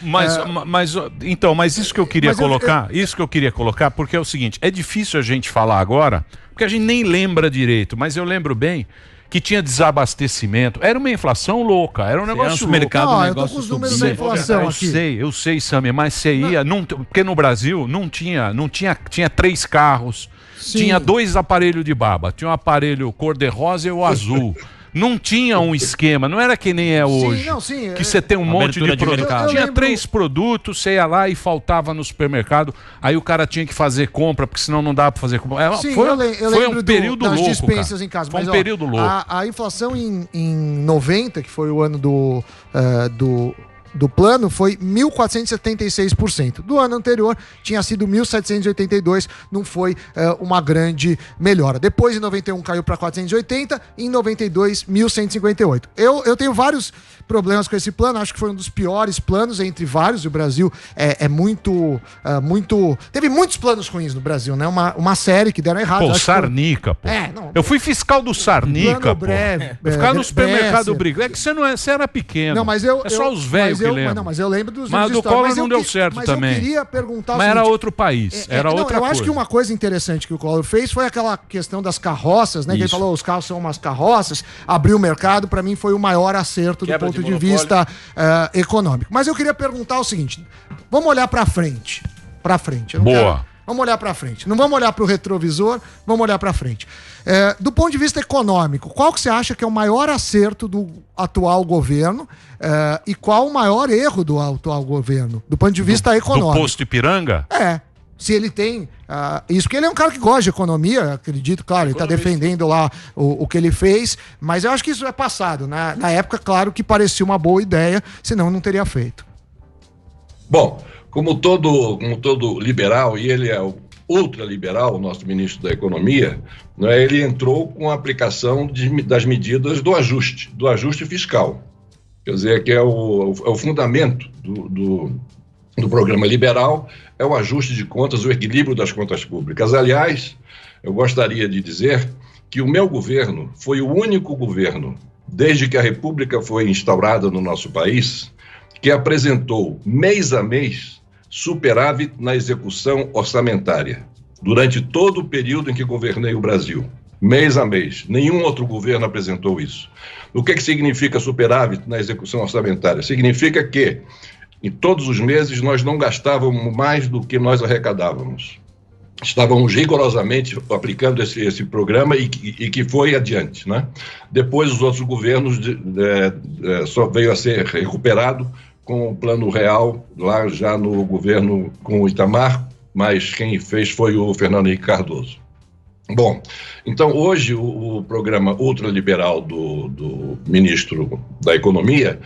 Mas isso que eu queria colocar, porque é o seguinte, é difícil a gente falar agora, porque a gente nem lembra direito, mas eu lembro bem que tinha desabastecimento, era uma inflação louca, era um negócio louco. Mercado, eu tô com os números da inflação aqui. Eu sei, Samir, mas você ia, porque no Brasil tinha 3 carros, sim, tinha 2 aparelhos de baba, tinha um aparelho cor-de-rosa e o azul. Não tinha um esquema, não era que nem é hoje, que você tem um monte de produto. Tinha 3 produtos, você ia lá e faltava no supermercado, aí o cara tinha que fazer compra, porque senão não dava para fazer compra. Foi um período louco, das dispensas em casa. Foi um período louco. A inflação em 90, que foi o ano do plano, foi 1.476%. Do ano anterior tinha sido 1.782%, não foi uma grande melhora. Depois, em 91, caiu para 480%, e em 92, 1.158%. Eu tenho vários problemas com esse plano, acho que foi um dos piores planos entre vários. O Brasil teve muitos planos ruins no Brasil, né? Uma série que deram errado. Pô, Sarnica, pô. Eu fui fiscal do Sarnica, pô. Eu ficava no supermercado brigando. É que você era pequeno. Não, mas é só os velhos que lembram. Mas eu lembro dos Mas do Collor não deu certo também. Eu queria perguntar mas era outro país, era outra coisa. Eu acho que uma coisa interessante que o Collor fez foi aquela questão das carroças, né? Que ele falou, os carros são umas carroças, abriu o mercado, para mim foi o maior acerto do ponto de vista econômico. Mas eu queria perguntar o seguinte, vamos olhar para frente. Vamos olhar para frente. Não vamos olhar para o retrovisor, vamos olhar para frente. Do ponto de vista econômico, qual que você acha que é o maior acerto do atual governo e qual o maior erro do atual governo, do ponto de vista econômico? Do posto Ipiranga? Se ele tem isso, porque ele é um cara que gosta de economia, acredito, claro, ele está defendendo lá o que ele fez, mas eu acho que isso é passado. Na época, claro, que parecia uma boa ideia, senão não teria feito. Bom, como todo liberal, e ele é ultraliberal, o nosso ministro da Economia, né, ele entrou com a aplicação das medidas do ajuste fiscal. Quer dizer, que é o fundamento do programa liberal, é o ajuste de contas, o equilíbrio das contas públicas. Aliás, eu gostaria de dizer que o meu governo foi o único governo, desde que a República foi instaurada no nosso país, que apresentou mês a mês superávit na execução orçamentária, durante todo o período em que governei o Brasil, mês a mês. Nenhum outro governo apresentou isso. O que significa superávit na execução orçamentária? Significa que, em todos os meses, nós não gastávamos mais do que nós arrecadávamos. Estávamos rigorosamente aplicando esse programa e que foi adiante, né? Depois, os outros governos só veio a ser recuperado com o Plano Real, lá já no governo com o Itamar, mas quem fez foi o Fernando Henrique Cardoso. Bom, então hoje o programa ultraliberal do ministro da Economia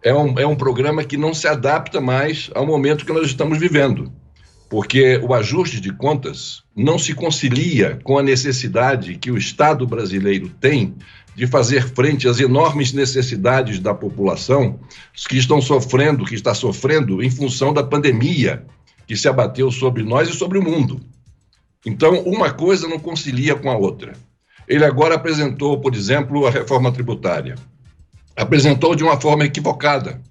é um programa que não se adapta mais ao momento que nós estamos vivendo, porque o ajuste de contas não se concilia com a necessidade que o Estado brasileiro tem de fazer frente às enormes necessidades da população que está sofrendo em função da pandemia que se abateu sobre nós e sobre o mundo. Então, uma coisa não concilia com a outra. Ele agora apresentou, por exemplo, a reforma tributária. Apresentou de uma forma equivocada,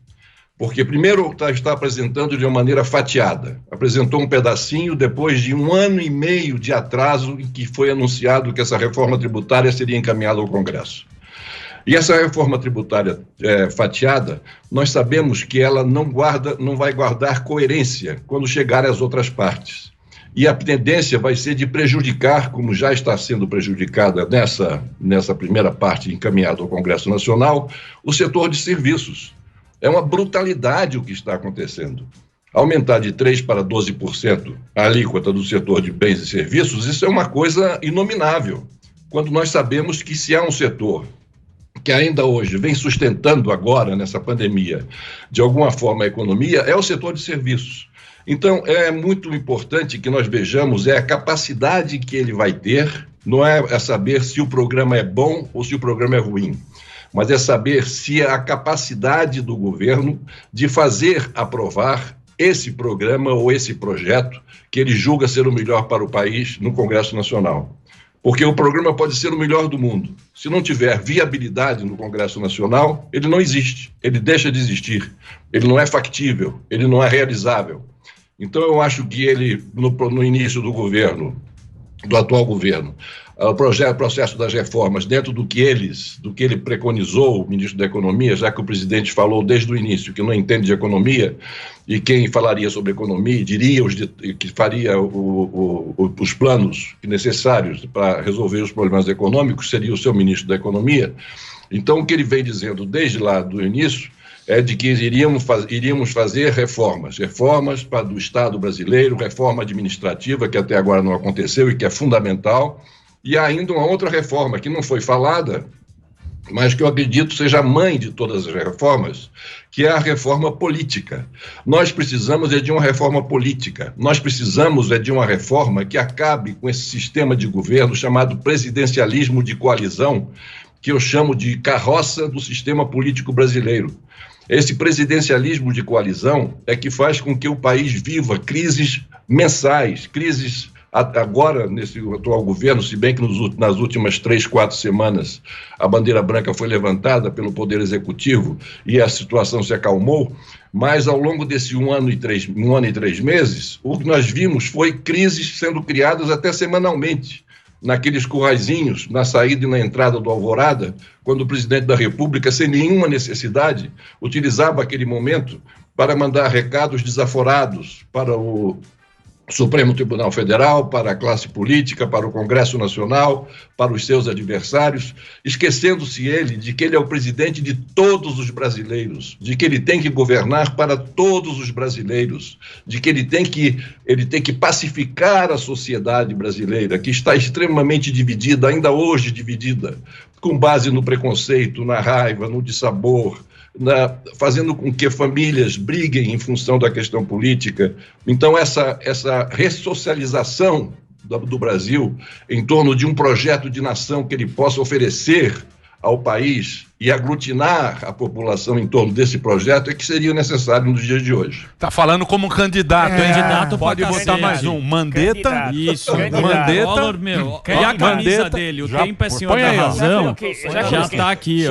porque primeiro está apresentando de uma maneira fatiada. Apresentou um pedacinho depois de 1 ano e meio de atraso em que foi anunciado que essa reforma tributária seria encaminhada ao Congresso. E essa reforma tributária fatiada, nós sabemos que ela não vai guardar coerência quando chegar às outras partes. E a tendência vai ser de prejudicar, como já está sendo prejudicada nessa primeira parte encaminhada ao Congresso Nacional, o setor de serviços. É uma brutalidade o que está acontecendo. Aumentar de 3% para 12% a alíquota do setor de bens e serviços, isso é uma coisa inominável, quando nós sabemos que se há um setor que ainda hoje vem sustentando agora, nessa pandemia, de alguma forma a economia, é o setor de serviços. Então, é muito importante que nós vejamos a capacidade que ele vai ter, não é saber se o programa é bom ou se o programa é ruim, mas é saber se a capacidade do governo de fazer aprovar esse programa ou esse projeto que ele julga ser o melhor para o país no Congresso Nacional. Porque o programa pode ser o melhor do mundo. Se não tiver viabilidade no Congresso Nacional, ele não existe, ele deixa de existir, ele não é factível, ele não é realizável. Então eu acho que ele, no início do governo, do atual governo, o processo das reformas, dentro do que ele preconizou, o ministro da Economia, já que o presidente falou desde o início que não entende de economia, e quem falaria sobre economia, diria que faria os planos necessários para resolver os problemas econômicos, seria o seu ministro da Economia. Então, o que ele vem dizendo desde lá do início é de que iríamos fazer reformas do Estado brasileiro, reforma administrativa, que até agora não aconteceu e que é fundamental, e ainda uma outra reforma que não foi falada, mas que eu acredito seja a mãe de todas as reformas, que é a reforma política. Nós precisamos de uma reforma política, nós precisamos de uma reforma que acabe com esse sistema de governo chamado presidencialismo de coalizão, que eu chamo de carroça do sistema político brasileiro. Esse presidencialismo de coalizão é que faz com que o país viva crises mensais, crises agora, nesse atual governo, se bem que nas últimas 3, 4 semanas a bandeira branca foi levantada pelo Poder Executivo e a situação se acalmou, mas ao longo desse 1 ano e 3 meses, o que nós vimos foi crises sendo criadas até semanalmente, naqueles curraizinhos, na saída e na entrada do Alvorada, quando o presidente da República, sem nenhuma necessidade, utilizava aquele momento para mandar recados desaforados para o Supremo Tribunal Federal, para a classe política, para o Congresso Nacional, para os seus adversários, esquecendo-se ele de que ele é o presidente de todos os brasileiros, de que ele tem que governar para todos os brasileiros, de que ele tem que pacificar a sociedade brasileira, que está extremamente dividida, ainda hoje dividida, com base no preconceito, na raiva, no dissabor, fazendo com que famílias briguem em função da questão política. Então, essa ressocialização do Brasil em torno de um projeto de nação que ele possa oferecer ao país e aglutinar a população em torno desse projeto é que seria necessário nos dias de hoje. Tá falando como candidato, hein? Candidato pode botar mais um. Mandetta. Isso. Mandetta. E a camisa dele, o tempo é senhor da razão, já tá aqui, ó.